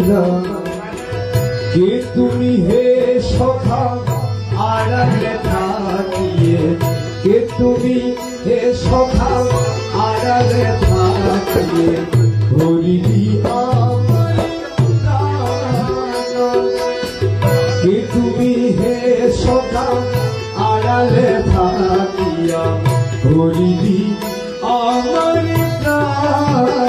মৌলা কে তুমি হে সখা আড়ালে থাকিয়ে কে তুমি হে সখা আড়ালে থাকিয়ে ধরিলি আমার প্রাণ কে তুমি হে সখা আড়ালে থাকিয়া ধরিলি আমার প্রাণ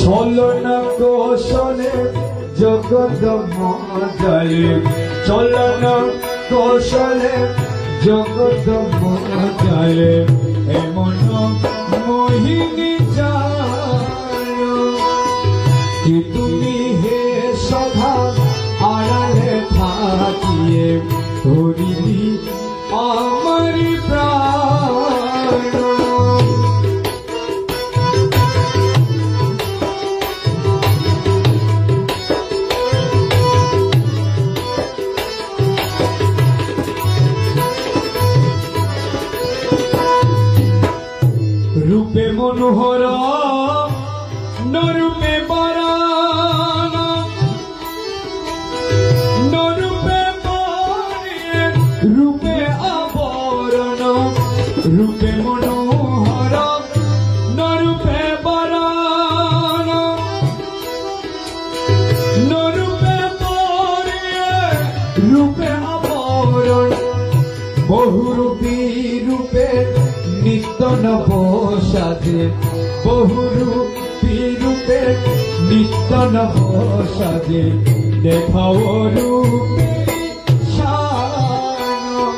চলনা কৌশলে জগৎ মজালে চলনা কৌশলে জগৎ মজালে এমন মোহিনী জানো কি তুমি হে সখা আড়ালে থাকিয়ে ধরিলি আমার প্রাণ রূপে মনোহর নরূপে বরান নরূপে বরিয়ে রূপে আবরণ রূপে মনোহর নরূপে বরান নরূপে বরিয়ে রূপে আবরণ বহুরূপী রূপে নিত্য নব সাজে বহুরূপী রূপে নিত্য নব সাজে দেখাও রূপে শান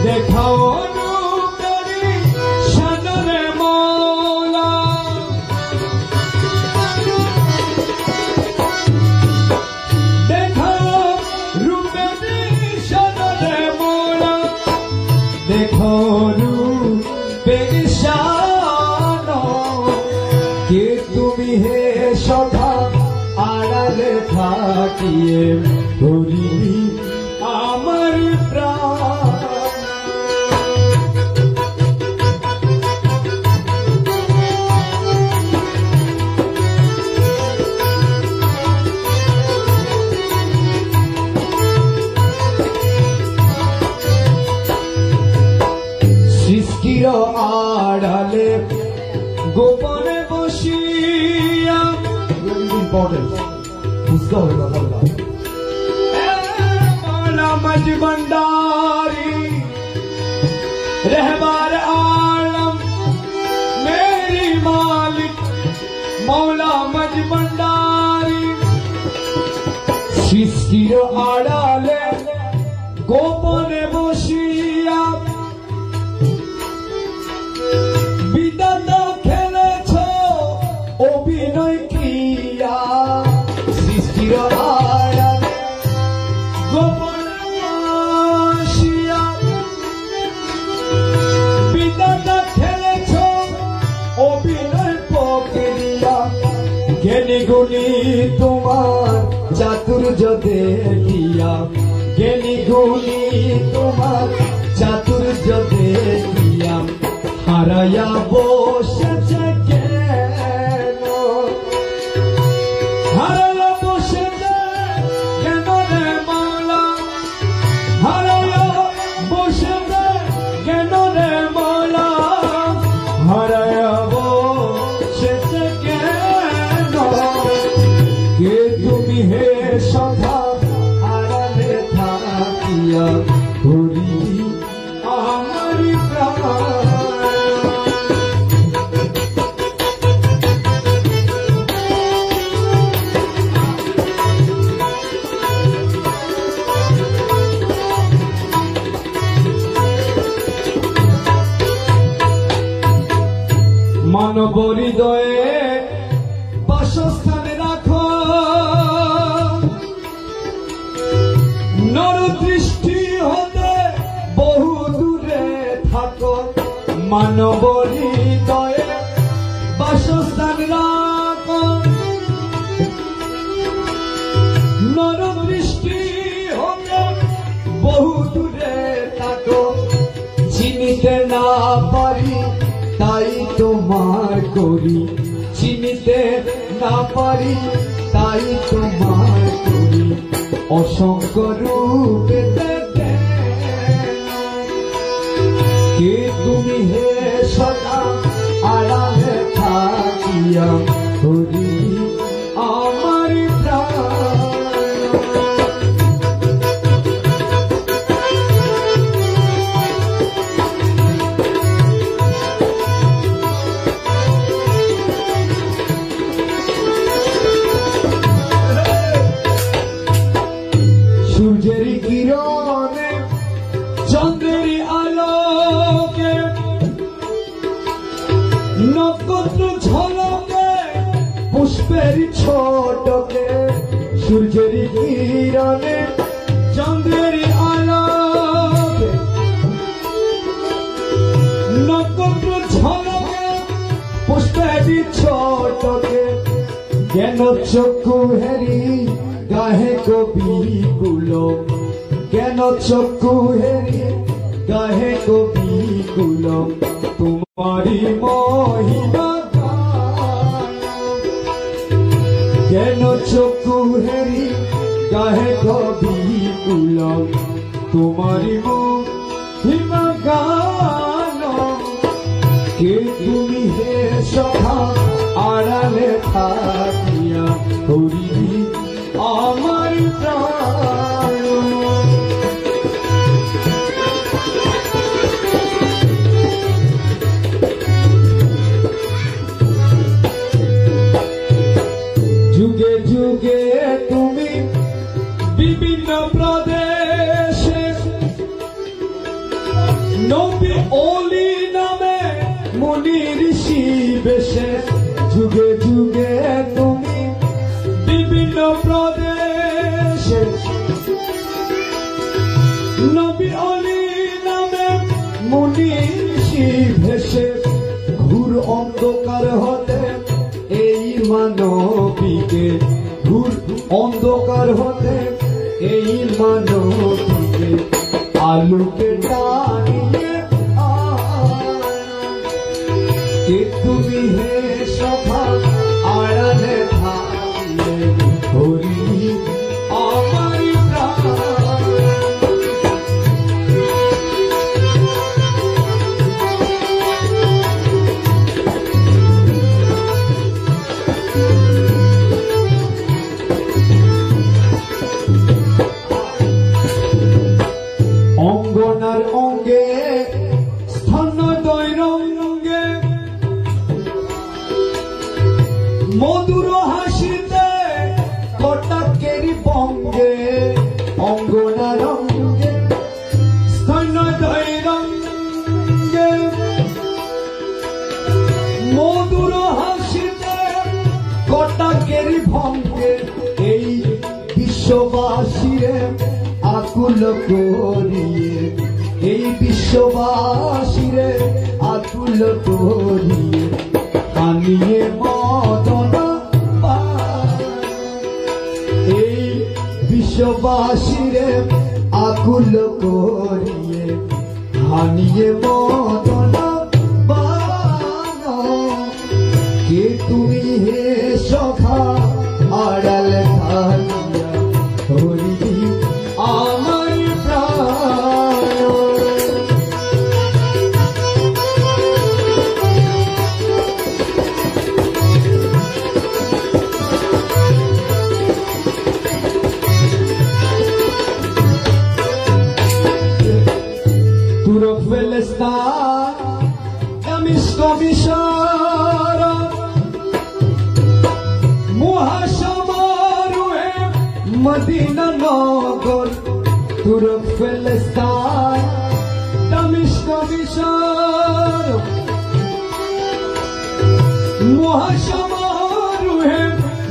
দেখাও রূপেরি শানরে মৌলা দেখাও রূপেরি শানরে মৌলা দেখাও কে তুমি হে সখা আড়ালে থাকিয়ে ধরিলি আমার প্রাণ সৃষ্টির আড়ালে গোপনে বসিয়া मौला मज भंडारी रहबार आलम मेरी मालिक मौला मज भंडारी सृष्टिर आड़ाले गोपने बसिया অভিনয় ক্রিয়া সৃষ্টির আড়ালে গোপনে বসিয়া বিধাতা খেলেছ অভিনয় প্রক্রিয়া জ্ঞানী গুণী তোমার চাতুর্য দেখিয়া জ্ঞানী গুণী তোমার চাতুর্য দেখিয়া হারায়া বসেছে হে সখা আড়ালে থাকিয়া ধরিলি আমার প্রাণ হৃদয়ে বাসস্থানে রাখো, নর দৃষ্টি হতে বহু দূরে থাকো, মানব হৃদয়ে বাসস্থান রাখো, নর দৃষ্টি হতে বহু দূরে থাকো, চিনিতে না পারি তাই তোমার করি, চিনিতে না পারি তাই তোমার করি, অসংখ্য রূপে কে তুমি হে সদা আড়ালে থাকিয়া করি আমার প্রাণ। সূর্যের কিরণে চন্দ্রের আলোকে নক্ষত্র ঝলকে পুষ্পের ছোটকে, সূর্যের কিরণে চন্দ্রের আলোকে নক্ষত্র ঝলকে পুষ্পের ছোটকে, জ্ঞান চক্ষু হেরি গাহে কবিগুলো, জ্ঞান চক্ষু হেরি গাহে কবিগুলো, তোমারি মহিমা গান। জ্ঞান চক্ষু হেরি গাহে কবিগুলো, তোমারি মহিমা গান। কে তুমি হে সখা আড়ালে থাকিয়া করি আমার প্রাণ। যুগে যুগে তুমি বিভিন্ন প্রদেশে নবী ওলি নামে মুনি ঋষি বেশে, যুগে যুগে তুমি বিভিন্ন প্রদেশে নবী ওলি নামে মুনি ঋষি ভেসে, ঘুর অন্ধকার হতে এই মানবীকে, ঘুর অন্ধকার হতে এই মানবীকে, আলোকে টানিয়ে কে তুমি হে সখা আড়ালে থাকিলে করি আমার প্রাণ। অঙ্গনার অঙ্গে স্তন্যদয় রঙ্গে মধুর হাসিতে কটাকের বঙ্গে, অঙ্গনার অঙ্গে স্তন্যদয় রঙ্গে মধুর হাসিতে কটাকের ভঙ্গে, এই বিশ্ববাসীরে আকুল করিয়ে, এই বিশ্ববাসীরে আকুল করিয়ে, কানিয়ে মদন এই বিশ্ববাসীরে আকুল করিয়ে, হানিয়ে মদন বান। কে তুমি হে সখা আড়ালে থাকিয়া করি আমার প্রাণ। তুর ফেলেস্তান দামিস্ক মিশর মুহাশমারুহে মদিনা নগর, তুর ফেলেস্তান দামিস্ক মিশর মহাসমারোহে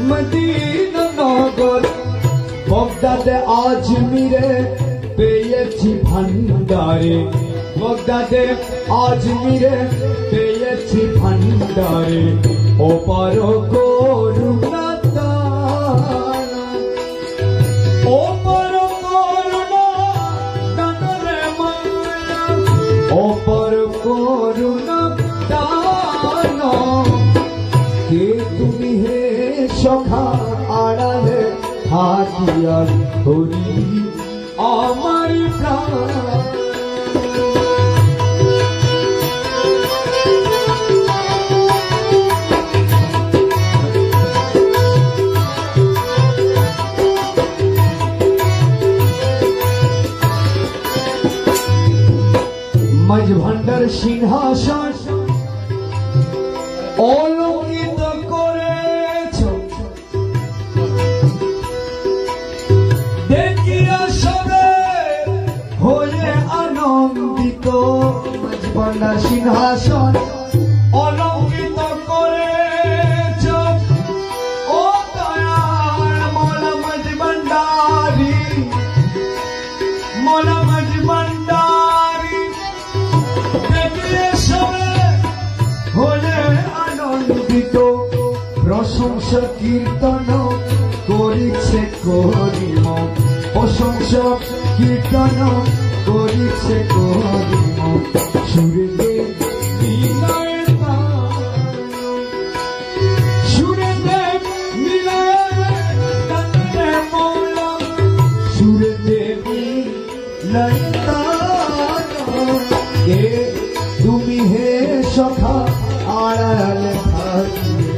মদিনা নগর বগদাদে আজমিরে পেয়েছি ভান্ডারে বগদাদে আজমিরে পেয়েছি ভান্ডারে ওপার করুণা ওপার করুণা দানরে মায়া ওপার করুণা দান কে তুমি হে সখা আড়ালে থাকিয়ার হরি আমার প্রাণ মাঝ ভান্ডার সিংহাসন অলঙ্কিত করেছ দেখিয়া সবে হয়ে আনন্দিত মাঝ ভান্ডার সিংহাসন অলঙ্কিত করেছ ও দয়াল মৌলা মাঝ ভান্ডারি মৌলা মাঝ ভান্ডারি হলে আনন্দিত প্রশংসা কীর্তন করিছে করিম প্রশংসা কীর্তন করিছে করিম সুরে দে মিলায় সুরে দে মিলায় মৌলা সুরে দে মিলায় কে তুমি হে সখা আড়ালে থাকিয়ে